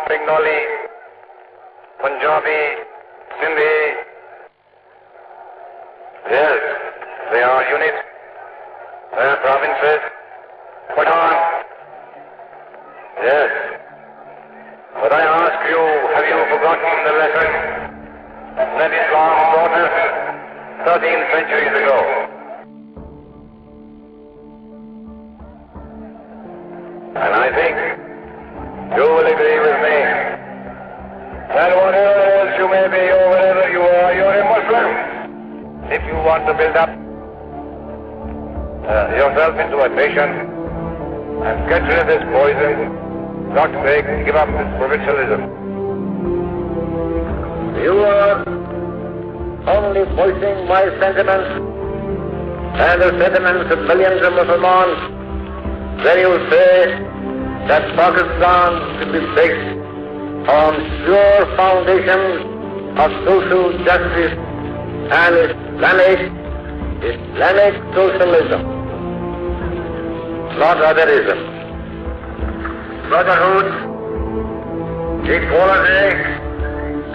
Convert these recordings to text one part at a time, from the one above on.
Bengali, Punjabi, Sindhi. Yes, they are units. They are provinces. Pathan. Yes. But I ask you, have you forgotten the lesson that Islam taught us 13 centuries ago? And I think you will agree with me that whatever else you may be or wherever you are, you're a Muslim. If you want to build up yourself into a nation and get rid of this poison, not give up this provincialism. You are only voicing my sentiments and the sentiments of millions of Muslims when you say that Pakistan should be based on sure foundations of social justice and Islamic socialism, not otherism. Brotherhood, equality,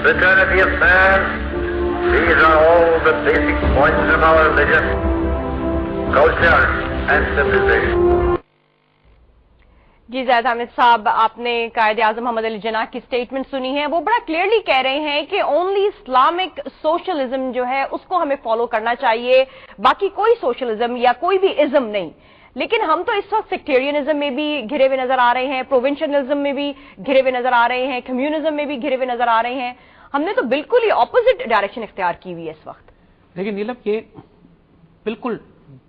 fraternity of man, these are all the basic points of our religion, culture and civilization. جی زید حامد صاحب، آپ نے قائد اعظم محمد علی جناح کی statement سنی ہے. وہ بڑا clearly کہہ رہے ہیں کہ اونلی اسلامک سوشلزم جو ہے اس کو ہمیں فالو کرنا چاہیے، باقی کوئی سوشلزم یا کوئی بھی ازم نہیں. لیکن ہم تو اس وقت سیکٹیرینزم میں بھی گھرے ہوئے نظر آ رہے ہیں، پروونشنلزم میں بھی گھرے ہوئے نظر آ رہے ہیں، کمیونزم میں بھی گھرے ہوئے نظر آ رہے ہیں. ہم نے تو بالکل ہی اپوزٹ ڈائریکشن اختیار کی ہوئی ہے اس وقت. لیکن نیلم، یہ بالکل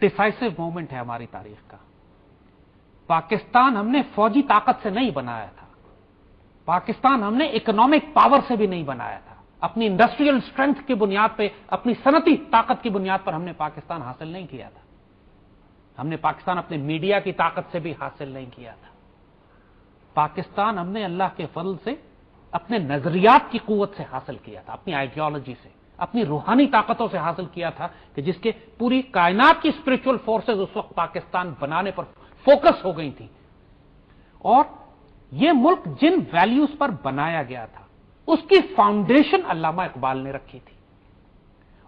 ڈیسائسو مومنٹ ہے ہماری تاریخ کا. پاکستان ہم نے فوجی طاقت سے نہیں بنایا تھا، پاکستان ہم نے اکنامک پاور سے بھی نہیں بنایا تھا. اپنی انڈسٹریل سٹرینتھ کی بنیاد پہ، اپنی صنعتی طاقت کی بنیاد پر ہم نے پاکستان حاصل نہیں کیا تھا. ہم نے پاکستان اپنے میڈیا کی طاقت سے بھی حاصل نہیں کیا تھا. پاکستان ہم نے اللہ کے فضل سے اپنے نظریات کی قوت سے حاصل کیا تھا، اپنی آئیڈیالوجی سے، اپنی روحانی طاقتوں سے حاصل کیا تھا کہ جس کے پوری کائنات کی اسپرچل فورسز اس وقت پاکستان بنانے پر فوکس ہو گئی تھی. اور یہ ملک جن ویلیوز پر بنایا گیا تھا اس کی فاؤنڈیشن علامہ اقبال نے رکھی تھی.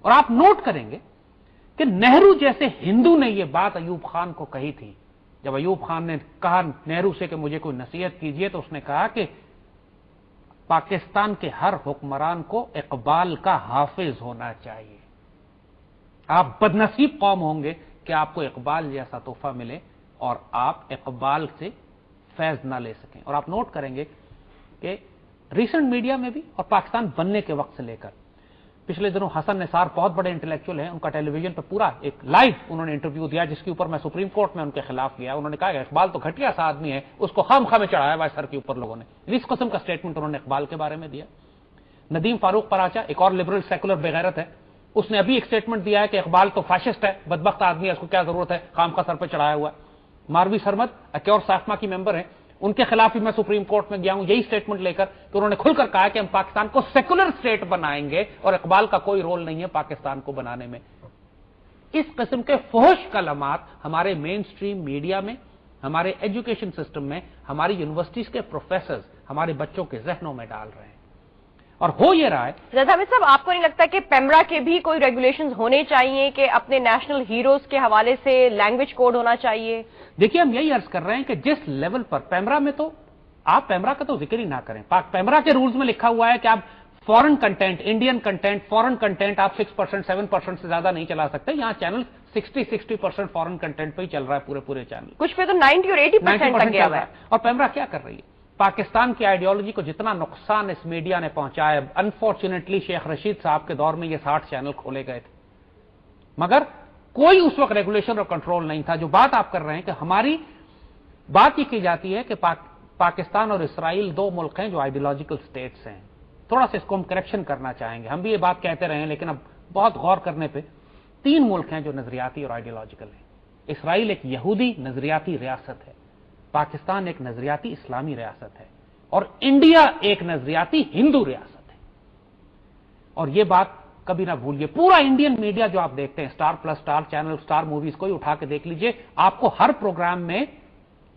اور آپ نوٹ کریں گے کہ نہرو جیسے ہندو نے یہ بات ایوب خان کو کہی تھی. جب ایوب خان نے کہا نہرو سے کہ مجھے کوئی نصیحت کیجئے، تو اس نے کہا کہ پاکستان کے ہر حکمران کو اقبال کا حافظ ہونا چاہیے. آپ بدنصیب قوم ہوں گے کہ آپ کو اقبال جیسا تحفہ ملے اور آپ اقبال سے فیض نہ لے سکیں. اور آپ نوٹ کریں گے کہ ریسنٹ میڈیا میں بھی اور پاکستان بننے کے وقت سے لے کر پچھلے دنوں حسن نثار بہت بڑے انٹلیکچوئل ہیں، ان کا ٹیلی ویژن پہ پورا ایک لائیو انہوں نے انٹرویو دیا جس کے اوپر میں سپریم کورٹ میں ان کے خلاف گیا. انہوں نے کہا کہ اقبال تو گھٹیا سا آدمی ہے، اس کو خام خواہ میں چڑھایا ہوا ہے سر کے اوپر لوگوں نے. اس قسم کا سٹیٹمنٹ انہوں نے اقبال کے بارے میں دیا. ندیم فاروق پراچا، ایک اور لبرل سیکولر بغیرت ہے، اس نے ابھی ایک سٹیٹمنٹ دیا ہے کہ اقبال تو فاشسٹ ہے، بدبخت آدمی ہے، اس کو کیا ضرورت ہے، خام خواہ سر پہ چڑھایا ہوا ہے. ماروی سرمد اکیور ساختما کی ممبر ہیں، ان کے خلاف بھی میں سپریم کورٹ میں گیا ہوں یہی سٹیٹمنٹ لے کر کہ انہوں نے کھل کر کہا کہ ہم پاکستان کو سیکولر اسٹیٹ بنائیں گے اور اقبال کا کوئی رول نہیں ہے پاکستان کو بنانے میں. اس قسم کے فحش کلمات ہمارے مین سٹریم میڈیا میں، ہمارے ایجوکیشن سسٹم میں، ہماری یونیورسٹیز کے پروفیسرز ہمارے بچوں کے ذہنوں میں ڈال رہے ہیں. اور ہو یہ رہا ہے. زید حامد صاحب، آپ کو نہیں لگتا کہ پیمرا کے بھی کوئی ریگولیشنز ہونے چاہیے کہ اپنے نیشنل ہیروز کے حوالے سے لینگویج کوڈ ہونا چاہیے؟ دیکھیے، ہم یہی عرض کر رہے ہیں کہ جس لیول پر پیمرا میں، تو آپ پیمرا کا تو ذکر ہی نہ کریں. پیمرا کے رولز میں لکھا ہوا ہے کہ آپ فورن کنٹینٹ، انڈین کنٹینٹ، فورن کنٹینٹ آپ 6%، 7% سے زیادہ نہیں چلا سکتے. یہاں چینل 60% فورن کنٹینٹ پہ ہی چل رہا ہے پورے چینل. کچھ پہ تو 90 اور 80% تک گیا ہوا ہے. اور پیمرا کیا کر رہی ہے؟ پاکستان کی آئیڈیالوجی کو جتنا نقصان اس میڈیا نے پہنچایا، انفارچونیٹلی شیخ رشید صاحب کے دور میں یہ 60 چینل کھولے گئے تھے، مگر کوئی اس وقت ریگولیشن اور کنٹرول نہیں تھا. جو بات آپ کر رہے ہیں کہ ہماری بات یہ کی جاتی ہے کہ پاکستان اور اسرائیل دو ملک ہیں جو آئیڈیالوجیکل سٹیٹس ہیں. تھوڑا سا اس کو ہم کریکشن کرنا چاہیں گے. ہم بھی یہ بات کہتے رہے ہیں لیکن اب بہت غور کرنے پہ 3 ملک ہیں جو نظریاتی اور آئیڈیالوجیکل ہیں. اسرائیل ایک یہودی نظریاتی ریاست ہے، پاکستان ایک نظریاتی اسلامی ریاست ہے، اور انڈیا ایک نظریاتی ہندو ریاست ہے. اور یہ بات کبھی نہ بھولیے. پورا انڈین میڈیا جو آپ دیکھتے ہیں، star plus, star channel, star movies, کوئی اٹھا کے دیکھ لیجئے، آپ کو ہر پروگرام میں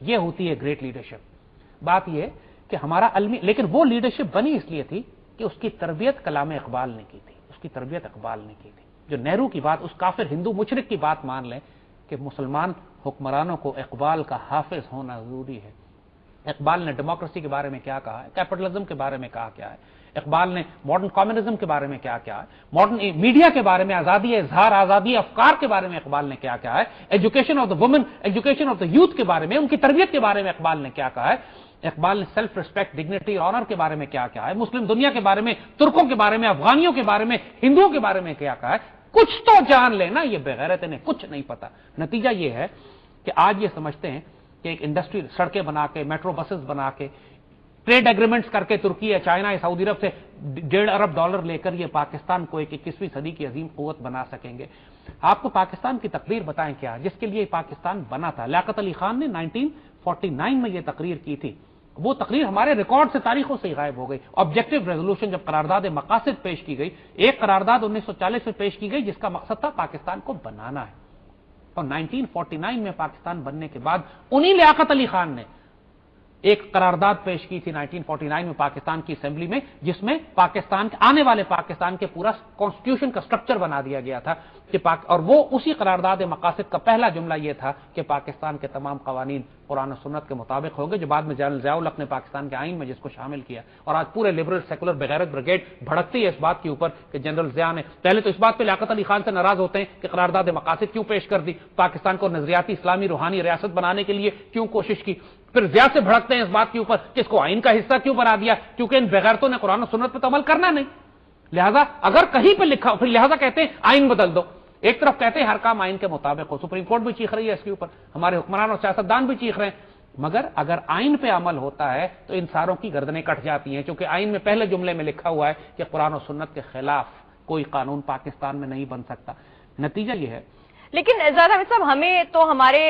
یہ ہوتی ہے گریٹ لیڈرشپ. بات یہ ہے کہ ہمارا علمی، لیکن وہ لیڈرشپ بنی اس لیے تھی کہ اس کی تربیت کلام اقبال نے کی تھی، اس کی تربیت اقبال نے کی تھی. جو نہرو کی بات، اس کافر ہندو مشرک کی بات مان لیں کہ مسلمان حکمرانوں کو اقبال کا حافظ ہونا ضروری ہے. اقبال نے ڈیموکریسی کے بارے میں کیا کہا ہے، کیپٹلزم کے بارے میں کہا کیا ہے، اقبال نے ماڈرن کمیونزم کے بارے میں کیا کیا ہے، ماڈرن میڈیا کے بارے میں، آزادی اظہار، آزادی افکار کے بارے میں اقبال نے کیا کیا ہے، education of the woman, education of the youth کے بارے میں، ان کی تربیت کے بارے میں اقبال نے کیا کہا ہے. اقبال نے سیلف ریسپیکٹ، ڈگنیٹی، آنر کے بارے میں کیا کیا ہے، مسلم دنیا کے بارے میں، ترکوں کے بارے میں، افغانیوں کے بارے میں، ہندوؤں کے بارے میں کیا کہا ہے. کچھ تو جان لینا. یہ بغیرت انہیں کچھ نہیں پتا. نتیجہ یہ ہے کہ آج یہ سمجھتے ہیں کہ ایک انڈسٹری، سڑکیں بنا کے، میٹرو بسز بنا کے، ٹریڈ ایگریمنٹس کر کے ترکی یا چائنا یا سعودی عرب سے $1.5 ارب لے کر یہ پاکستان کو ایک 21ویں صدی کی عظیم قوت بنا سکیں گے. آپ کو پاکستان کی تقریر بتائیں کیا، جس کے لیے پاکستان بنا تھا. لیاقت علی خان نے 1949 میں یہ تقریر کی تھی. وہ تقریر ہمارے ریکارڈ سے، تاریخوں سے ہی غائب ہو گئی. آبجیکٹو ریزولوشن جب قرارداد مقاصد پیش کی گئی، ایک قرارداد 1940 میں پیش کی گئی جس کا مقصد تھا پاکستان کو بنانا ہے. اور 1949 میں پاکستان بننے کے بعد انہی لیاقت علی خان نے ایک قرارداد پیش کی تھی 1949 میں پاکستان کی اسمبلی میں، جس میں پاکستان آنے والے پاکستان کے پورا کانسٹیٹیوشن کا سٹرکچر بنا دیا گیا تھا کہ اور وہ اسی قرارداد مقاصد کا پہلا جملہ یہ تھا کہ پاکستان کے تمام قوانین قرآن و سنت کے مطابق ہو گئے، جو بعد میں جنرل ضیاء الحق نے پاکستان کے آئین میں جس کو شامل کیا. اور آج پورے لبرل سیکولر بغیرت بریگیڈ بھڑکتی ہے اس بات کے اوپر کہ جنرل ضیاء نے پہلے تو اس بات پہ لیاقت علی خان سے ناراض ہوتے ہیں کہ قرارداد مقاصد کیوں پیش کر دی، پاکستان کو نظریاتی اسلامی روحانی ریاست بنانے کے لیے کیوں کوشش کی. پھر ضیاء سے بھڑکتے ہیں اس بات کے اوپر کہ اس کو آئین کا حصہ کیوں بنا دیا، کیونکہ ان بغیرتوں نے قرآن و سنت پہ تو عمل کرنا نہیں. لہذا اگر کہیں پہ لکھا، پھر لہذا کہتے ہیں آئین بدل دو. ایک طرف کہتے ہیں ہر کام آئین کے مطابق ہو، سپریم کورٹ بھی چیخ رہی ہے اس کے اوپر، ہمارے حکمران اور سیاستدان بھی چیخ رہے ہیں. مگر اگر آئین پہ عمل ہوتا ہے تو ان ساروں کی گردنیں کٹ جاتی ہیں، کیونکہ آئین میں پہلے جملے میں لکھا ہوا ہے کہ قرآن و سنت کے خلاف کوئی قانون پاکستان میں نہیں بن سکتا. نتیجہ یہ ہے. لیکن زیادہ حمید صاحب، ہمیں تو ہمارے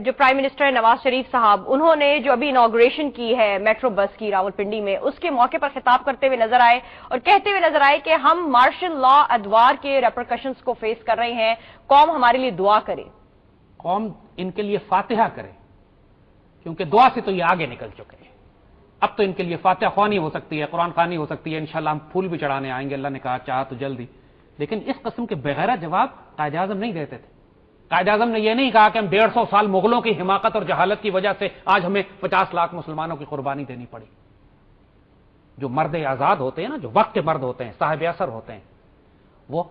جو پرائم منسٹر نواز شریف صاحب، انہوں نے جو ابھی انوگریشن کی ہے میٹرو بس کی راولپنڈی میں، اس کے موقع پر خطاب کرتے ہوئے نظر آئے اور کہتے ہوئے نظر آئے کہ ہم مارشل لا ادوار کے ریپرکشنز کو فیس کر رہے ہیں، قوم ہمارے لیے دعا کرے. قوم ان کے لیے فاتحہ کرے، کیونکہ دعا سے تو یہ آگے نکل چکے ہیں. اب تو ان کے لیے فاتحہ خوانی ہو سکتی ہے، قرآن خوانی ہو سکتی ہے. انشاءاللہ ہم پھول بھی چڑھانے آئیں گے، اللہ نے کہا چاہا تو جلدی. لیکن اس قسم کے بغیرت جواب قائد اعظم نہیں دیتے تھے. قائد اعظم نے یہ نہیں کہا کہ ہم 150 سال مغلوں کی حماقت اور جہالت کی وجہ سے آج ہمیں 50 لاکھ مسلمانوں کی قربانی دینی پڑی. جو مرد آزاد ہوتے ہیں نا، جو وقت کے مرد ہوتے ہیں، صاحب اثر ہوتے ہیں، وہ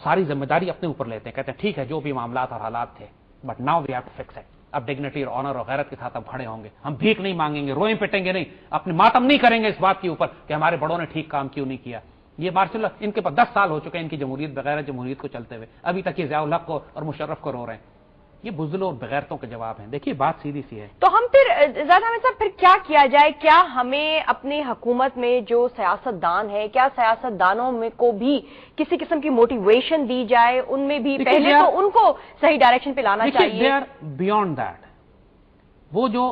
ساری ذمہ داری اپنے اوپر لیتے ہیں. کہتے ہیں ٹھیک ہے جو بھی معاملات اور حالات تھے، but now we have to fix it. اب ڈگنیٹی اور آنر اور غیرت کے ساتھ اب کھڑے ہوں گے. ہم بھیک نہیں مانگیں گے، روئیں پٹیں گے نہیں، اپنے ماتم نہیں کریں گے اس بات کے اوپر کہ ہمارے بڑوں نے ٹھیک کام کیوں نہیں کیا. یہ مارشل ان کے پاس 10 سال ہو چکے ہیں ان کی جمہوریت، بغیر جمہوریت کو چلتے ہوئے. ابھی تک یہ ضیاء الحق کو اور مشرف کو رو رہے ہیں. یہ بزدلوں اور بغیرتوں کے جواب ہیں. دیکھیے بات سیدھی سی ہے. تو ہم پھر زیادہ حمید صاحب پھر کیا کیا جائے؟ کیا ہمیں اپنی حکومت میں جو سیاست دان ہے، کیا سیاست دانوں میں کو بھی کسی قسم کی موٹیویشن دی جائے؟ ان میں بھی پہلے تو ان کو صحیح ڈائریکشن پہ لانا چاہیے. They are beyond that. وہ جو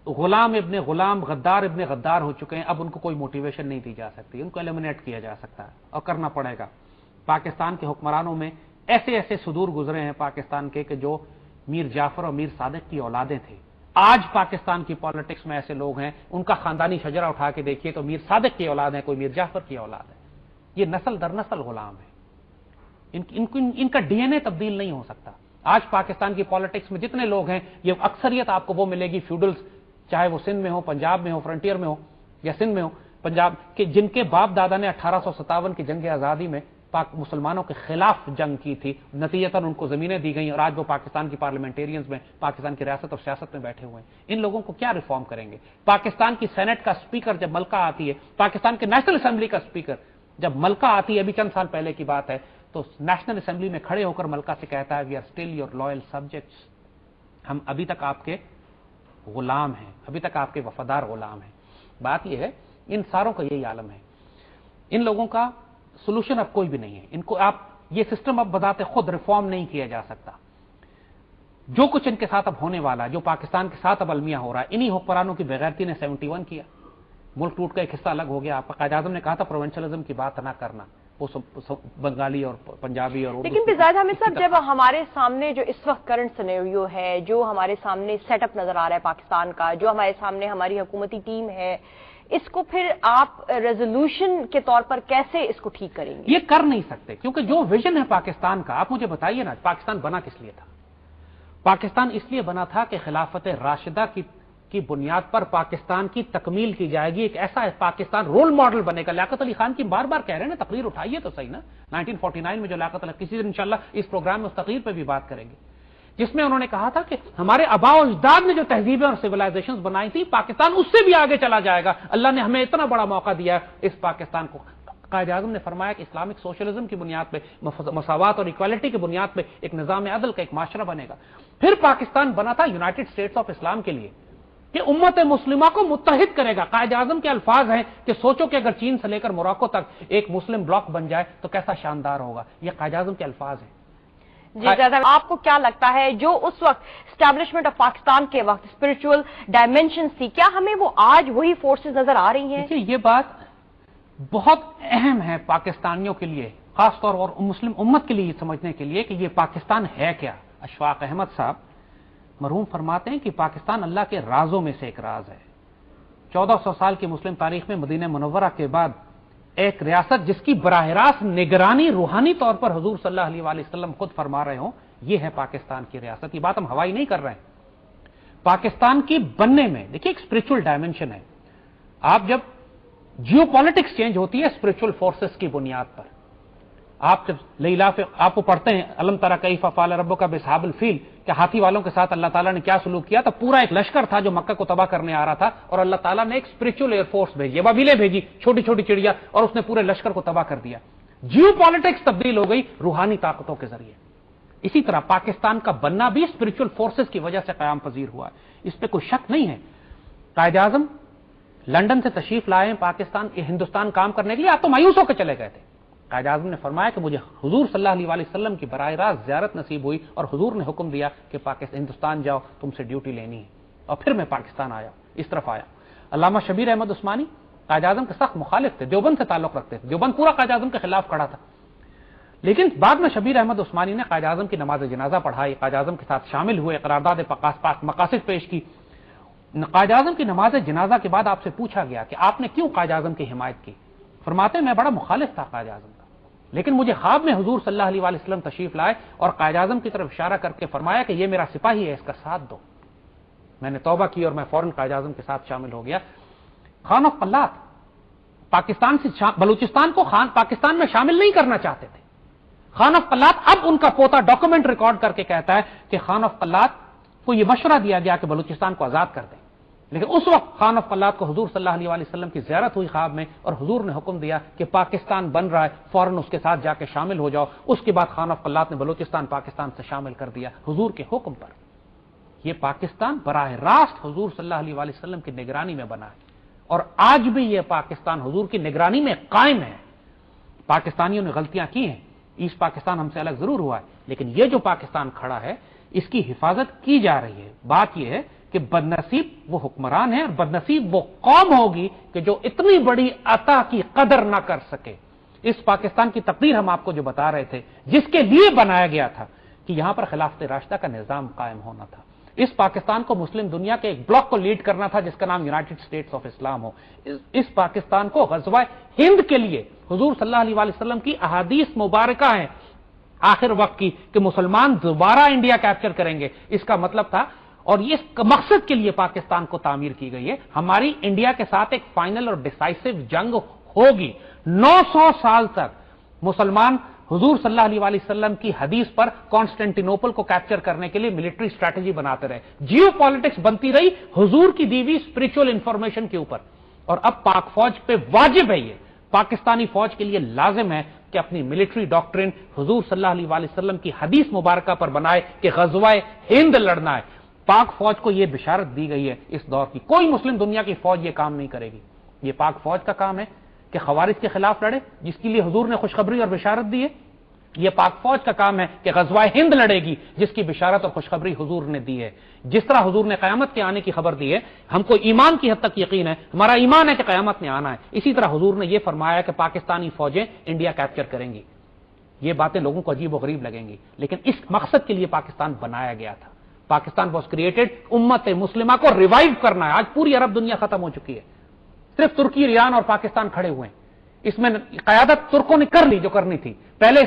غلام ابن غلام، غدار ابن غدار ہو چکے ہیں، اب ان کو کوئی موٹیویشن نہیں دی جا سکتی. ان کو ایلیمنیٹ کیا جا سکتا ہے اور کرنا پڑے گا. پاکستان کے حکمرانوں میں ایسے ایسے صدور گزرے ہیں پاکستان کے کہ جو میر جعفر اور میر صادق کی اولادیں تھے. آج پاکستان کی پالیٹکس میں ایسے لوگ ہیں، ان کا خاندانی شجرہ اٹھا کے دیکھیے تو میر صادق کی اولاد ہے، کوئی میر جعفر کی اولاد ہے. یہ نسل در نسل غلام ہے. ان کا ڈی این اے تبدیل نہیں ہو سکتا. آج پاکستان کی پالیٹکس میں جتنے لوگ ہیں، یہ اکثریت آپ کو وہ ملے گی فیوڈلز، چاہے وہ سندھ میں ہو، پنجاب میں ہو، فرنٹیئر میں ہو یا سندھ میں ہو، پنجاب کے، جن کے باپ دادا نے 1857 کی جنگ آزادی میں مسلمانوں کے خلاف جنگ کی تھی. نتیجتاً ان کو زمینیں دی گئیں اور آج وہ پاکستان کی پارلیمنٹیرینز میں، پاکستان کی ریاست اور سیاست میں بیٹھے ہوئے ہیں. ان لوگوں کو کیا ریفارم کریں گے؟ پاکستان کی سینٹ کا اسپیکر جب ملکہ آتی ہے، پاکستان کے نیشنل اسمبلی کا اسپیکر جب ملکہ آتی ہے، ابھی چند سال پہلے کی بات ہے، تو نیشنل اسمبلی میں کھڑے ہو کر ملکہ سے کہتا ہے we are still your loyal subjects. ہم ابھی تک آپ کے غلام ہیں، ابھی تک آپ کے وفادار غلام ہیں. بات یہ ہے ان ساروں کا یہی عالم ہے. ان لوگوں کا سولوشن اب کوئی بھی نہیں ہے. ان کو آپ یہ سسٹم اب بذات خود ریفارم نہیں کیا جا سکتا. جو کچھ ان کے ساتھ اب ہونے والا ہے، جو پاکستان کے ساتھ اب المیہ ہو رہا ہے، انہی حکمرانوں کی بغیرتی نے 71 کیا. ملک ٹوٹ کا ایک حصہ الگ ہو گیا. آپ کا قائد اعظم نے کہا تھا پروونشلزم کی بات نہ کرنا. وہ بنگالی اور پنجابی اور لیکن بھی زیادہ حامد صاحب، جب ہمارے سامنے جو اس وقت کرنٹ سینیریو ہے، جو ہمارے سامنے سیٹ اپ نظر آ رہا ہے پاکستان کا، جو ہمارے سامنے ہماری حکومتی ٹیم ہے، اس کو پھر آپ ریزولوشن کے طور پر کیسے اس کو ٹھیک کریں گے؟ یہ کر نہیں سکتے، کیونکہ جو ویژن ہے پاکستان کا، آپ مجھے بتائیے نا، پاکستان بنا کس لیے تھا؟ پاکستان اس لیے بنا تھا کہ خلافت راشدہ کی بنیاد پر پاکستان کی تکمیل کی جائے گی، ایک ایسا پاکستان رول ماڈل بنے گا۔ لیاقت علی خان کی بار بار کہہ رہے ہیں نا، تقریر اٹھائیے تو صحیح نا، 1949 میں جو لیاقت علی، کسی دن انشاءاللہ اس پروگرام میں اس تقریر پہ بھی بات کریں گے، جس میں انہوں نے کہا تھا کہ ہمارے آباء و اجداد نے جو تہذیبیں اور سویلائزیشنز بنائی تھی، پاکستان اس سے بھی آگے چلا جائے گا۔ اللہ نے ہمیں اتنا بڑا موقع دیا ہے اس پاکستان کو۔ قائد اعظم نے فرمایا کہ اسلامک سوشلزم کی بنیاد پہ، مساوات اور ایکوالٹی کی بنیاد پہ ایک نظام عدل کا ایک معاشرہ بنے گا۔ پھر پاکستان بنا تھا یونائٹڈ اسٹیٹس آف اسلام کے لیے، کہ امت مسلمہ کو متحد کرے گا۔ قائد اعظم کے الفاظ ہیں کہ سوچو کہ اگر چین سے لے کر موراکو تک ایک مسلم بلاک بن جائے تو کیسا شاندار ہوگا۔ یہ قائد اعظم کے الفاظ ہیں۔ جی زیادہ آپ کو کیا لگتا ہے جو اس وقت اسٹیبلشمنٹ آف پاکستان کے وقت اسپرچل ڈائمینشن تھی، کیا ہمیں وہ آج وہی فورسز نظر آ رہی ہیں؟ یہ بات بہت اہم ہے پاکستانیوں کے لیے، خاص طور اور مسلم امت کے لیے یہ سمجھنے کے لیے کہ یہ پاکستان ہے کیا۔ اشفاق احمد صاحب مرحوم فرماتے ہیں کہ پاکستان اللہ کے رازوں میں سے ایک راز ہے۔ 1400 سال کی مسلم تاریخ میں مدینہ منورہ کے بعد ایک ریاست جس کی براہ راست نگرانی روحانی طور پر حضور صلی اللہ علیہ وآلہ وسلم خود فرما رہے ہوں، یہ ہے پاکستان کی ریاست۔ یہ بات ہم ہوائی نہیں کر رہے ہیں۔ پاکستان کی بننے میں دیکھیے ایک اسپرچل ڈائمنشن ہے۔ آپ جب جیو پالیٹکس چینج ہوتی ہے اسپرچل فورسز کی بنیاد پر، آپ جب لیلاف آپ کو پڑھتے ہیں علم ترى کیف فعل ربک باصحاب الفیل، کہ ہاتھی والوں کے ساتھ اللہ تعالیٰ نے کیا سلوک کیا، تو پورا ایک لشکر تھا جو مکہ کو تباہ کرنے آ رہا تھا، اور اللہ تعالیٰ نے ایک اسپرچل ایئر فورس بھیجی، ابابیلیں بھیجی، چھوٹی چھوٹی چڑیا، اور اس نے پورے لشکر کو تباہ کر دیا۔ جیو پالیٹکس تبدیل ہو گئی روحانی طاقتوں کے ذریعے۔ اسی طرح پاکستان کا بننا بھی اسپرچل فورسز کی وجہ سے قیام پذیر ہوا ہے، اس پہ کوئی شک نہیں ہے۔ قائد اعظم لندن سے تشریف لائے ہیں پاکستان ہندوستان کام کرنے کے لیے، آپ تو مایوس ہو کے چلے گئے تھے۔ قائد اعظم نے فرمایا کہ مجھے حضور صلی اللہ علیہ وآلہ وسلم کی براہ راست زیارت نصیب ہوئی، اور حضور نے حکم دیا کہ ہندوستان جاؤ، تم سے ڈیوٹی لینی ہے، اور پھر میں پاکستان آیا، اس طرف آیا۔ علامہ شبیر احمد عثمانی قائد اعظم کے سخت مخالف تھے، دیوبند سے تعلق رکھتے تھے، دیوبند پورا قائد اعظم کے خلاف کھڑا تھا، لیکن بعد میں شبیر احمد عثمانی نے قائد اعظم کی نماز جنازہ پڑھائی، قائد اعظم کے ساتھ شامل ہوئے، قرارداد مقاصد پیش کی۔ قائد اعظم کی نماز جنازہ کے بعد آپ سے پوچھا گیا کہ آپ نے کیوں قائد اعظم کی حمایت کی؟ فرماتے ہیں میں بڑا مخالف تھا قائد اعظم کا، لیکن مجھے خواب میں حضور صلی اللہ علیہ وآلہ وسلم تشریف لائے اور قائد اعظم کی طرف اشارہ کر کے فرمایا کہ یہ میرا سپاہی ہے، اس کا ساتھ دو۔ میں نے توبہ کی اور میں فوراً قائد اعظم کے ساتھ شامل ہو گیا۔ خان آف قلات پاکستان سے بلوچستان کو پاکستان میں شامل نہیں کرنا چاہتے تھے۔ خان آف قلات اب ان کا پوتا ڈاکومنٹ ریکارڈ کر کے کہتا ہے کہ خان آف قلات کو یہ مشورہ دیا گیا کہ بلوچستان کو آزاد کر دیں، لیکن اس وقت خان آف قلات کو حضور صلی اللہ علیہ وآلہ وسلم کی زیارت ہوئی خواب میں، اور حضور نے حکم دیا کہ پاکستان بن رہا ہے، فوراً اس کے ساتھ جا کے شامل ہو جاؤ۔ اس کے بعد خان آف قلات نے بلوچستان پاکستان سے شامل کر دیا حضور کے حکم پر۔ یہ پاکستان براہ راست حضور صلی اللہ علیہ وآلہ وسلم کی نگرانی میں بنا ہے، اور آج بھی یہ پاکستان حضور کی نگرانی میں قائم ہے۔ پاکستانیوں نے غلطیاں کی ہیں، ایسٹ پاکستان ہم سے الگ ضرور ہوا ہے، لیکن یہ جو پاکستان کھڑا ہے اس کی حفاظت کی جا رہی ہے۔ بات یہ ہے کہ بدنصیب وہ حکمران ہے اور بدنصیب وہ قوم ہوگی کہ جو اتنی بڑی عطا کی قدر نہ کر سکے۔ اس پاکستان کی تقریر ہم آپ کو جو بتا رہے تھے، جس کے لیے بنایا گیا تھا کہ یہاں پر خلافت راشدہ کا نظام قائم ہونا تھا، اس پاکستان کو مسلم دنیا کے ایک بلاک کو لیڈ کرنا تھا جس کا نام یونائٹڈ اسٹیٹس آف اسلام ہو، اس پاکستان کو غزوہ ہند کے لیے حضور صلی اللہ علیہ وآلہ وسلم کی احادیث مبارکہ ہیں آخر وقت کی کہ مسلمان دوبارہ انڈیا کیپچر کریں گے، اس کا مطلب تھا، اور یہ مقصد کے لیے پاکستان کو تعمیر کی گئی ہے۔ ہماری انڈیا کے ساتھ ایک فائنل اور ڈیسائسو جنگ ہوگی۔ 900 سال تک مسلمان حضور صلی اللہ علیہ وآلہ وسلم کی حدیث پر کانسٹینٹینوپل کو کیپچر کرنے کے لیے ملٹری اسٹریٹجی بناتے رہے، جیو پالیٹکس بنتی رہی حضور کی دیوی اسپرچل انفارمیشن کے اوپر، اور اب پاک فوج پہ واجب ہے، یہ پاکستانی فوج کے لیے لازم ہے کہ اپنی ملٹری ڈاکٹرن حضور صلی اللہ علیہ وآلہ وسلم کی حدیث مبارکہ پر بنائے کہ غزوہ ہند لڑنا ہے۔ پاک فوج کو یہ بشارت دی گئی ہے اس دور کی، کوئی مسلم دنیا کی فوج یہ کام نہیں کرے گی، یہ پاک فوج کا کام ہے کہ خوارج کے خلاف لڑے، جس کے لیے حضور نے خوشخبری اور بشارت دی ہے۔ یہ پاک فوج کا کام ہے کہ غزوہ ہند لڑے گی، جس کی بشارت اور خوشخبری حضور نے دی ہے۔ جس طرح حضور نے قیامت کے آنے کی خبر دی ہے، ہم کو ایمان کی حد تک یقین ہے، ہمارا ایمان ہے کہ قیامت نے آنا ہے، اسی طرح حضور نے یہ فرمایا کہ پاکستانی فوجیں انڈیا کیپچر کریں گی۔ یہ باتیں لوگوں کو عجیب و غریب لگیں گی، لیکن اس مقصد کے لیے پاکستان بنایا گیا تھا۔ پاکستان واز کریٹڈ امت مسلمہ کو ریوائیو کرنا ہے۔ آج پوری عرب دنیا ختم ہو چکی ہے، صرف ترکی، ایران اور پاکستان کھڑے ہوئے ہیں۔ اس میں قیادت ترکوں نے کر لی جو کرنی تھی۔ پہلے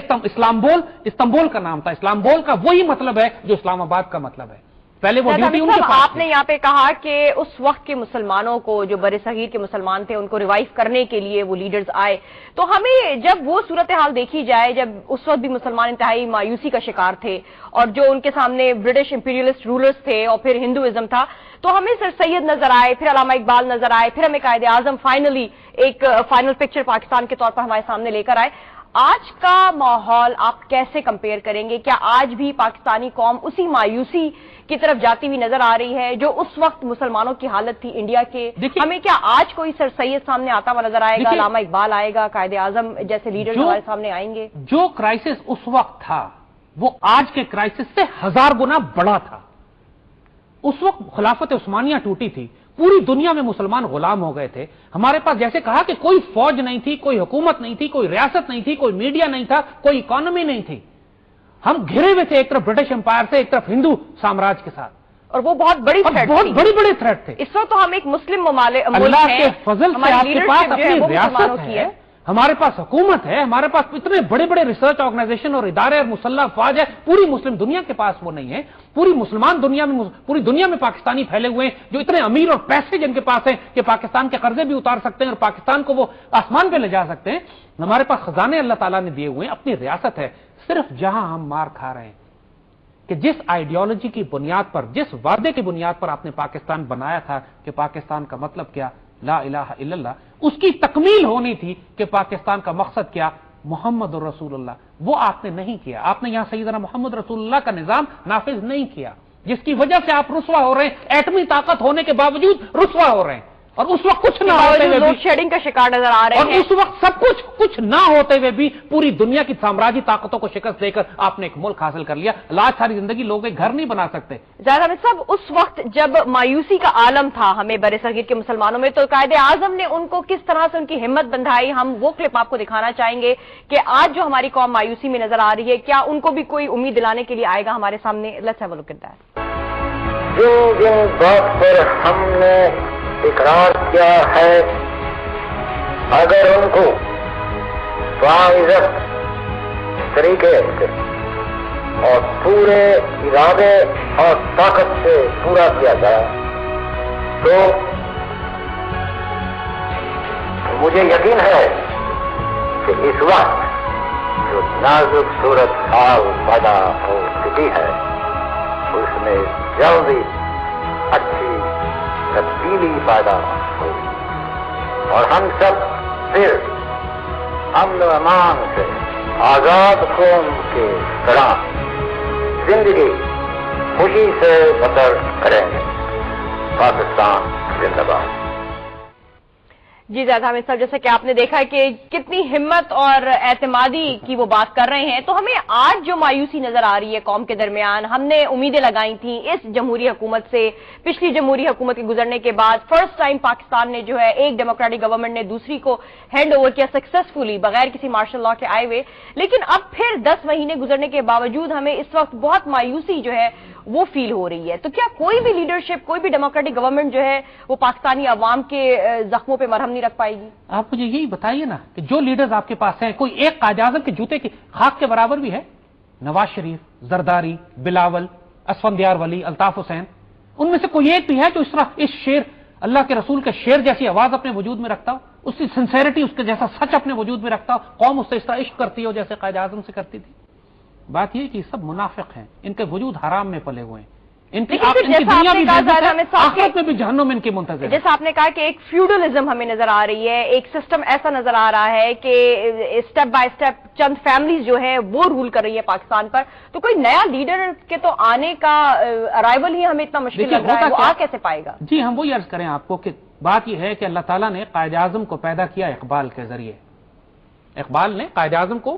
استنبول کا نام تھا، اسلامبول کا وہی مطلب ہے جو اسلام آباد کا مطلب ہے۔ پہلے وہ ڈیوٹی ان کے پاس آپ نے یہاں پہ کہا کہ اس وقت کے مسلمانوں کو، جو بر صغیر کے مسلمان تھے، ان کو ریوائیو کرنے کے لیے وہ لیڈرز آئے، تو ہمیں جب وہ صورتحال دیکھی جائے جب اس وقت بھی مسلمان انتہائی مایوسی کا شکار تھے اور جو ان کے سامنے برٹش امپیریلسٹ رولرز تھے اور پھر ہندوازم تھا، تو ہمیں سر سید نظر آئے، پھر علامہ اقبال نظر آئے، پھر ہمیں قائد اعظم فائنلی ایک فائنل پکچر پاکستان کے طور پر ہمارے سامنے لے کر آئے۔ آج کا ماحول آپ کیسے کمپیئر کریں گے؟ کیا آج بھی پاکستانی قوم اسی مایوسی کی طرف جاتی ہوئی نظر آ رہی ہے جو اس وقت مسلمانوں کی حالت تھی انڈیا کے؟ ہمیں کیا آج کوئی سر سید سامنے آتا ہوا نظر آئے گا، علامہ اقبال آئے گا، قائد اعظم جیسے لیڈر ہمارے سامنے آئیں گے؟ جو کرائسس اس وقت تھا وہ آج کے کرائسس سے 1000 گنا بڑا تھا۔ اس وقت خلافت عثمانیہ ٹوٹی تھی، پوری دنیا میں مسلمان غلام ہو گئے تھے۔ ہمارے پاس جیسے کہا کہ کوئی فوج نہیں تھی، کوئی حکومت نہیں تھی، کوئی ریاست نہیں تھی، کوئی میڈیا نہیں تھا، کوئی اکانومی نہیں تھی۔ ہم گھرے ہوئے تھے ایک طرف برٹش امپائر سے، ایک طرف ہندو سامراج کے ساتھ، اور وہ بہت بڑی بڑے تھریٹ تھے۔ اس وقت تو ہم ایک مسلم ممالک اللہ کے فضل سے آپ کے پاس اپنی ریاست ہے، ہمارے پاس حکومت ہے، ہمارے پاس اتنے بڑے بڑے ریسرچ آرگنائزیشن اور ادارے اور مسلح افواج ہے، پوری مسلم دنیا کے پاس وہ نہیں ہے۔ پوری مسلمان دنیا میں، پوری دنیا میں پاکستانی پھیلے ہوئے ہیں جو اتنے امیر اور پیسے جن کے پاس ہیں کہ پاکستان کے قرضے بھی اتار سکتے ہیں اور پاکستان کو وہ آسمان پہ لے جا سکتے ہیں۔ ہمارے پاس خزانے اللہ تعالیٰ نے دیے ہوئے ہیں، اپنی ریاست ہے۔ صرف جہاں ہم مار کھا رہے ہیں کہ جس آئیڈیالوجی کی بنیاد پر، جس وعدے کی بنیاد پر آپ نے پاکستان بنایا تھا کہ پاکستان کا مطلب کیا، لا الہ الا اللہ، اس کی تکمیل ہونی تھی کہ پاکستان کا مقصد کیا، محمد رسول اللہ، وہ آپ نے نہیں کیا۔ آپ نے یہاں سیدنا محمد رسول اللہ کا نظام نافذ نہیں کیا، جس کی وجہ سے آپ رسوا ہو رہے ہیں، ایٹمی طاقت ہونے کے باوجود رسوا ہو رہے ہیں، اور اس وقت کچھ نہ ہوتے ہوئے لوڈ شیڈنگ کا شکار نظر آ رہے ہیں، اور اس وقت سب کچھ نہ ہوتے ہوئے بھی پوری دنیا کی سامراجی طاقتوں کو شکست دے کر آپ نے ایک ملک حاصل کر لیا۔ آج ساری زندگی لوگ ایک گھر نہیں بنا سکتے۔ زاہد احمد صاحب، اس وقت جب مایوسی کا عالم تھا ہمیں بر صغیر کے مسلمانوں میں، تو قائد اعظم نے ان کو کس طرح سے ان کی ہمت بندھائی، ہم وہ کلپ آپ کو دکھانا چاہیں گے کہ آج جو ہماری قوم مایوسی میں نظر آ رہی ہے، کیا ان کو بھی کوئی امید دلانے کے لیے آئے گا ہمارے سامنے؟ Let's have a look at that. جن بات پر ہم نے اقرار کیا ہے، اگر ان کو باعزت طریقے سے اور پورے ارادے اور طاقت سے پورا کیا جائے تو مجھے یقین ہے کہ اس وقت جو نازک صورت حال پیدا ہو چکی ہے اس میں جلدی اچھی تبدیلی پیدا ہوگی اور ہم سب پھر امن و امان سے آزاد قوم کے طرح زندگی خوشی سے بسر کریں گے۔ پاکستان زندہ باد۔ جی زاہد حامد صاحب، جیسا کہ آپ نے دیکھا کہ کتنی ہمت اور اعتمادی کی وہ بات کر رہے ہیں، تو ہمیں آج جو مایوسی نظر آ رہی ہے قوم کے درمیان، ہم نے امیدیں لگائی تھیں اس جمہوری حکومت سے، پچھلی جمہوری حکومت کے گزرنے کے بعد فرسٹ ٹائم پاکستان نے جو ہے ایک ڈیموکریٹک گورنمنٹ نے دوسری کو ہینڈ اوور کیا سکسیسفلی بغیر کسی مارشل لا کے آئے ہوئے، لیکن اب پھر 10 مہینے گزرنے کے باوجود ہمیں اس وقت بہت مایوسی جو ہے وہ فیل ہو رہی ہے۔ تو کیا کوئی بھی لیڈرشپ، کوئی بھی ڈیموکریٹک گورنمنٹ جو ہے وہ پاکستانی عوام کے زخموں پہ مرہم نہیں رکھ پائے گی؟ آپ مجھے یہی بتائیے نا کہ جو لیڈرز آپ کے پاس ہیں، کوئی ایک قائد اعظم کے جوتے کی خاک کے برابر بھی ہے؟ نواز شریف، زرداری، بلاول، اسفندیار ولی، الطاف حسین، ان میں سے کوئی ایک بھی ہے جو اس طرح اس شیر، اللہ کے رسول کے شیر جیسی آواز اپنے وجود میں رکھتا ہو، اس کی سنسیریٹی، اس کے جیسا سچ اپنے وجود میں رکھتا ہو، قوم اس سے اس طرح عشق کرتی ہو جیسے قائد اعظم سے کرتی تھی؟ بات یہ کہ سب منافق ہیں، ان کے وجود حرام میں پلے ہوئے ہیں، ان کی دنیا بھی آخرت میں بھی جہنم ان کی منتظر ہے۔ جیسا آپ نے کہا کہ ایک فیوڈلزم ہمیں نظر آ رہی ہے، ایک سسٹم ایسا نظر آ رہا ہے کہ اسٹیپ بائی اسٹیپ چند فیملیز جو ہے وہ رول کر رہی ہے پاکستان پر، تو کوئی نیا لیڈر کے تو آنے کا ارائیول ہی ہمیں اتنا مشکل لگ رہا ہے، وہ آ کیسے پائے گا؟ جی ہم وہی عرض کریں آپ کو کہ بات یہ ہے کہ اللہ تعالیٰ نے قائد اعظم کو پیدا کیا اقبال کے ذریعے۔ اقبال نے قائد اعظم کو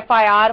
FIR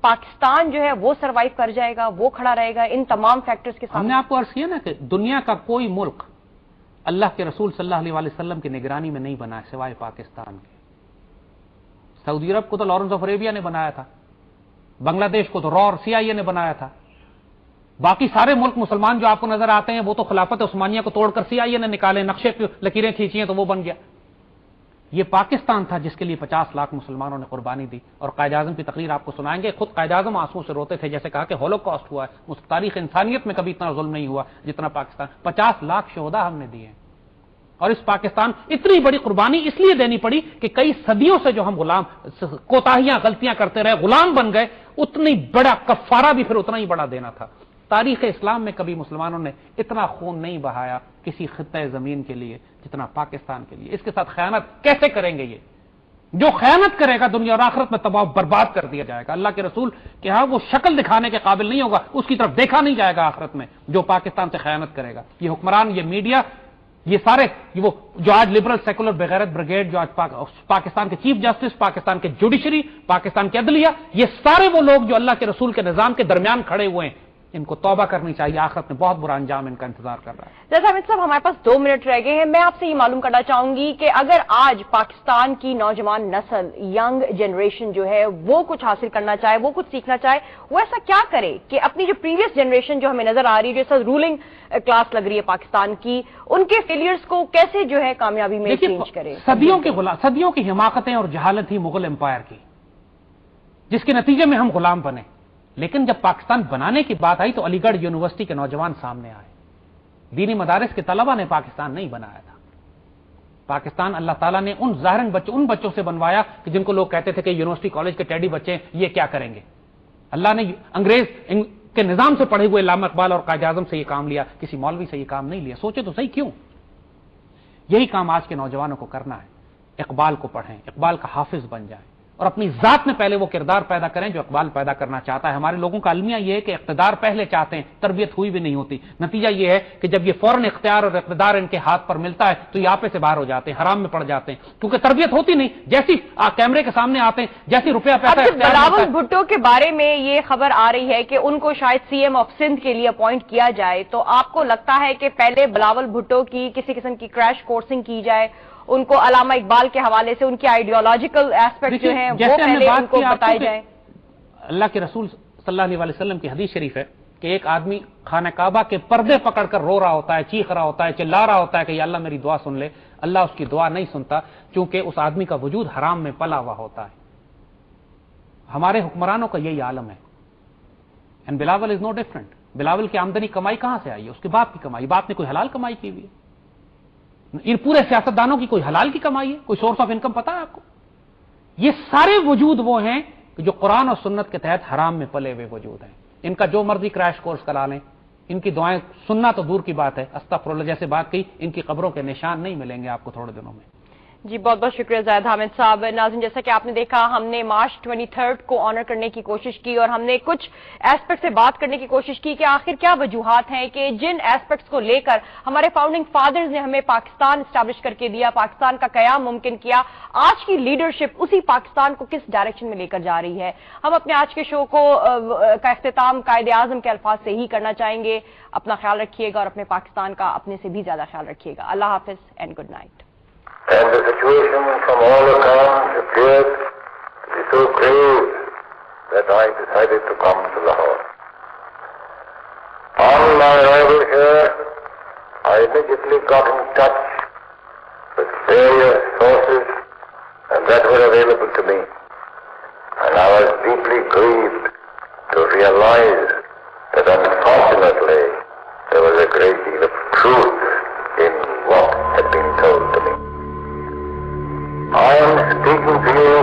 پاکستان جو ہے وہ سروائیو کر جائے گا, وہ کھڑا رہے گا ان تمام فیکٹرز کے ہم نے سامنے؟ آپ کو عرض کیا نا کہ دنیا کا کوئی ملک اللہ کے رسول صلی اللہ علیہ وسلم کی نگرانی میں نہیں بنا ہے سوائے پاکستان کے. سعودی عرب کو تو لارنس آف اریبیا نے بنایا تھا, بنگلہ دیش کو تو را اور CIA نے بنایا تھا, باقی سارے ملک مسلمان جو آپ کو نظر آتے ہیں وہ تو خلافت عثمانیہ کو توڑ کر CIA نے نکالے, نقشے پہ لکیریں کھینچی ہیں تو وہ بن گیا. یہ پاکستان تھا جس کے لیے 50 لاکھ مسلمانوں نے قربانی دی, اور قائد اعظم کی تقریر آپ کو سنائیں گے, خود قائد اعظم آنسوؤں سے روتے تھے, جیسے کہا کہ ہولوکاسٹ ہوا ہے, تاریخ انسانیت میں کبھی اتنا ظلم نہیں ہوا جتنا پاکستان. 50 لاکھ شہداء ہم نے دیے ہیں, اور اس پاکستان اتنی بڑی قربانی اس لیے دینی پڑی کہ کئی صدیوں سے جو ہم غلام کوتاہیاں غلطیاں کرتے رہے, غلام بن گئے, اتنی بڑا کفارہ بھی پھر اتنا ہی بڑا دینا تھا. تاریخ اسلام میں کبھی مسلمانوں نے اتنا خون نہیں بہایا کسی خطہ زمین کے لیے جتنا پاکستان کے لیے. اس کے ساتھ خیانت کیسے کریں گے؟ یہ جو خیانت کرے گا دنیا اور آخرت میں تباہ برباد کر دیا جائے گا. اللہ کے رسول کہ ہاں وہ شکل دکھانے کے قابل نہیں ہوگا, اس کی طرف دیکھا نہیں جائے گا آخرت میں جو پاکستان سے خیانت کرے گا. یہ حکمران, یہ میڈیا, یہ سارے وہ جو آج لبرل سیکولر بغیرت بریگیڈ, جو آج پاکستان کے چیف جسٹس, پاکستان کے جوڈیشری, پاکستان کے عدلیہ, یہ سارے وہ لوگ جو اللہ کے رسول کے نظام کے درمیان کھڑے ہوئے ہیں, ان کو توبہ کرنی چاہیے. آخرت میں بہت برا انجام ان کا انتظار کر رہا ہے. جیسا حامد صاحب ہمارے پاس 2 منٹ رہ گئے ہیں, میں آپ سے یہ معلوم کرنا چاہوں گی کہ اگر آج پاکستان کی نوجوان نسل, ینگ جنریشن جو ہے وہ کچھ حاصل کرنا چاہے, وہ کچھ سیکھنا چاہے, وہ ایسا کیا کرے کہ اپنی جو پریویس جنریشن جو ہمیں نظر آ رہی ہے, جو رولنگ کلاس لگ رہی ہے پاکستان کی, ان کے فیلئرز کو کیسے جو ہے کامیابی میں چینج کرے؟ صدیوں کی حماقتیں اور جہالت ہی مغل امپائر کی, جس کے نتیجے میں ہم غلام بنے. لیکن جب پاکستان بنانے کی بات آئی تو علی گڑھ یونیورسٹی کے نوجوان سامنے آئے. دینی مدارس کے طلبہ نے پاکستان نہیں بنایا تھا. پاکستان اللہ تعالیٰ نے ان بچوں سے بنوایا کہ جن کو لوگ کہتے تھے کہ یونیورسٹی کالج کے ٹیڈی بچے یہ کیا کریں گے. اللہ نے انگریز کے نظام سے پڑھے ہوئے علامہ اقبال اور قائد اعظم سے یہ کام لیا, کسی مولوی سے یہ کام نہیں لیا. سوچے تو صحیح کیوں. یہی کام آج کے نوجوانوں کو کرنا ہے. اقبال کو پڑھیں, اقبال کا حافظ بن جائیں, اور اپنی ذات میں پہلے وہ کردار پیدا کریں جو اقبال پیدا کرنا چاہتا ہے. ہمارے لوگوں کا المیہ یہ ہے کہ اقتدار پہلے چاہتے ہیں, تربیت ہوئی بھی نہیں ہوتی. نتیجہ یہ ہے کہ جب یہ فوراً اختیار اور اقتدار ان کے ہاتھ پر ملتا ہے تو یہ آپے سے باہر ہو جاتے ہیں, حرام میں پڑ جاتے ہیں, کیونکہ تربیت ہوتی نہیں. جیسی کیمرے کے سامنے آتے ہیں, جیسی روپیہ پیسہ. بلاول بھٹو کے بارے میں یہ خبر آ رہی ہے کہ ان کو شاید CM آف سندھ کے لیے اپوائنٹ کیا جائے, تو آپ کو لگتا ہے کہ پہلے بلاول بھٹو کی کسی قسم کی کریش کورسنگ کی جائے, ان کو علامہ اقبال کے حوالے سے ان کی آئیڈیالوجیکل ایسپیکٹ جو ہیں وہ پہلے ان کو بتائے جائیں؟ اللہ کے رسول صلی اللہ علیہ وسلم کی حدیث شریف ہے کہ ایک آدمی خانہ کعبہ کے پردے پکڑ کر رو رہا ہوتا ہے, چیخ رہا ہوتا ہے, چلا رہا ہوتا ہے کہ یا اللہ میری دعا سن لے. اللہ اس کی دعا نہیں سنتا کیونکہ اس آدمی کا وجود حرام میں پلا ہوا ہوتا ہے. ہمارے حکمرانوں کا یہی عالم ہے. And Bilawal is no different. Bilawal کی آمدنی کمائی کہاں سے آئی ہے؟ اس کے باپ کی کمائی. باپ نے کوئی حلال کمائی کی ہوئی ہے؟ ان پورے سیاستدانوں کی کوئی حلال کی کمائی ہے؟ کوئی سورس آف انکم پتا ہے آپ کو؟ یہ سارے وجود وہ ہیں کہ جو قرآن اور سنت کے تحت حرام میں پلے ہوئے وجود ہیں. ان کا جو مرضی کریش کورس کرا لیں, ان کی دعائیں سننا تو دور کی بات ہے, استغفر اللہ جیسے بات کی, ان کی قبروں کے نشان نہیں ملیں گے آپ کو تھوڑے دنوں میں. جی بہت بہت شکریہ زاہد حامد صاحب. ناظرین جیسا کہ آپ نے دیکھا, ہم نے مارچ 23 کو آنر کرنے کی کوشش کی اور ہم نے کچھ ایسپیکٹ سے بات کرنے کی کوشش کی کہ آخر کیا وجوہات ہیں کہ جن ایسپیکٹس کو لے کر ہمارے فاؤنڈنگ فادرز نے ہمیں پاکستان اسٹیبلش کر کے دیا, پاکستان کا قیام ممکن کیا, آج کی لیڈرشپ اسی پاکستان کو کس ڈائریکشن میں لے کر جا رہی ہے. ہم اپنے آج کے شو کا اختتام قائد اعظم کے الفاظ سے ہی کرنا چاہیں گے. اپنا خیال رکھیے گا اور اپنے پاکستان کا اپنے سے بھی زیادہ خیال رکھیے گا. اللہ حافظ and good night. And the situation from all accounts appeared to be so grave that I decided to come to Lahore. On my arrival here, I immediately got in touch with various sources and that were available to me. And I was deeply grieved to realize that unfortunately there was a great deal of truth in what had been told to me. I am speaking to you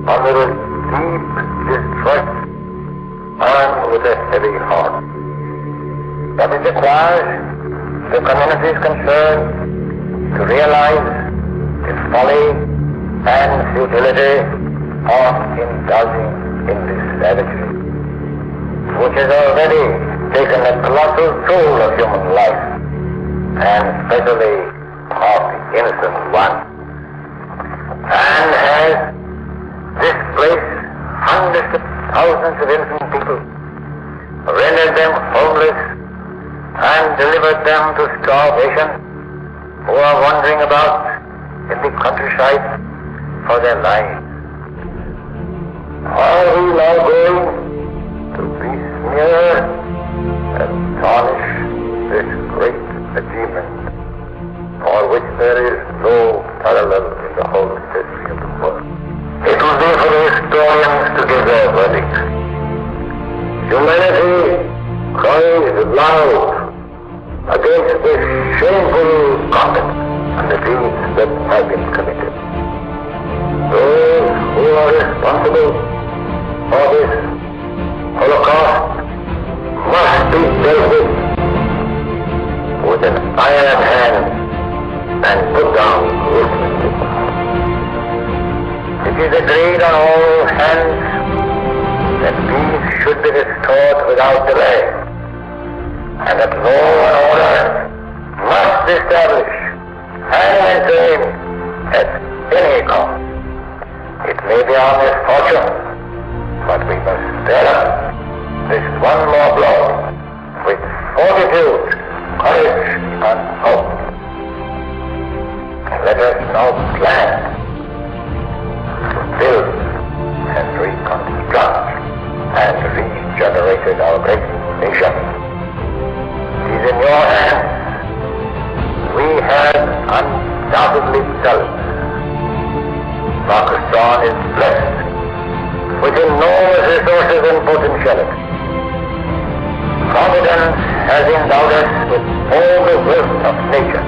under a deep distress and with a heavy heart. But it requires the communities concerned to realize the folly and futility of indulging in this savagery, which has already taken a colossal toll of human life, and especially of the innocent one, and has displaced hundreds of thousands of innocent people, rendered them homeless, and delivered them to starvation, who are wandering about in the countryside for their lives. Are we now going to besmear and tarnish this great achievement, for which there is no parallel in the whole history of the world? It will be for the historians to give their verdict. Humanity cries loud against this shameful conduct and the deeds that have been committed. Those who are responsible for this Holocaust must be dealt with an iron hand and put down ruthlessly. It is agreed on all hands that peace should be restored without delay, and that law and order must be established and maintained at any cost. It may be our misfortune, but we must bear up this one more blow with fortitude, courage, and hope. Let us now plan to build and reconstruct and regenerate our great nation. It is in your hands. We have undoubtedly felt Pakistan is blessed with enormous resources and potentiality. Providence has endowed us with all the wealth of nature.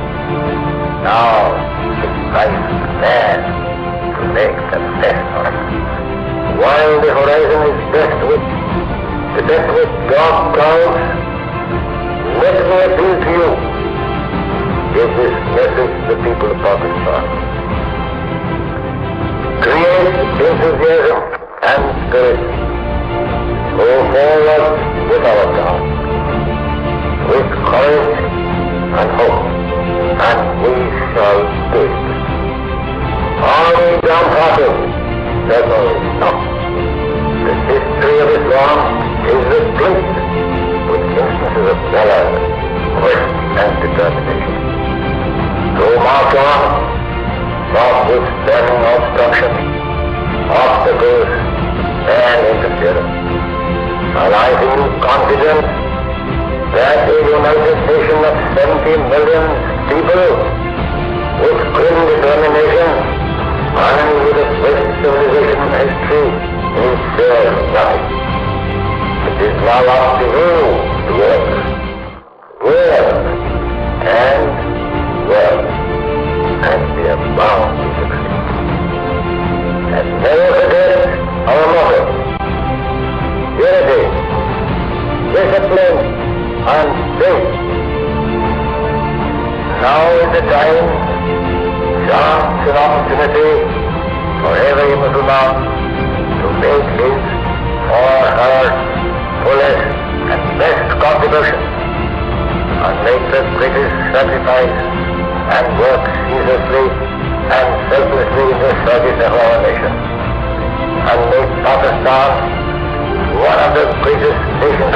Now it lies man to make the best of it. While the horizon is beset with dark clouds, let me appeal to you. Give this message to the people of Pakistan. Create enthusiasm and spirit. Go forward with our task, with courage and hope, and we shall do it. Are we downhearted? Certainly not. The history of Islam is replete with instances of valor, grit, and determination. So march on, notwithstanding obstructions, obstacles, and interference. And I feel confident that a united nation of 70 million people, with grim determination and with a great civilization history, will fail nothing. It is now up to you to work, and we are bound to succeed. And never forget our motto: unity, discipline, and faith. Now is the time, chance and opportunity for every Muslim to make his or her fullest and best contribution and make the greatest sacrifice and work ceaselessly and selflessly in the service of our nation, and make Pakistan one of the greatest nations of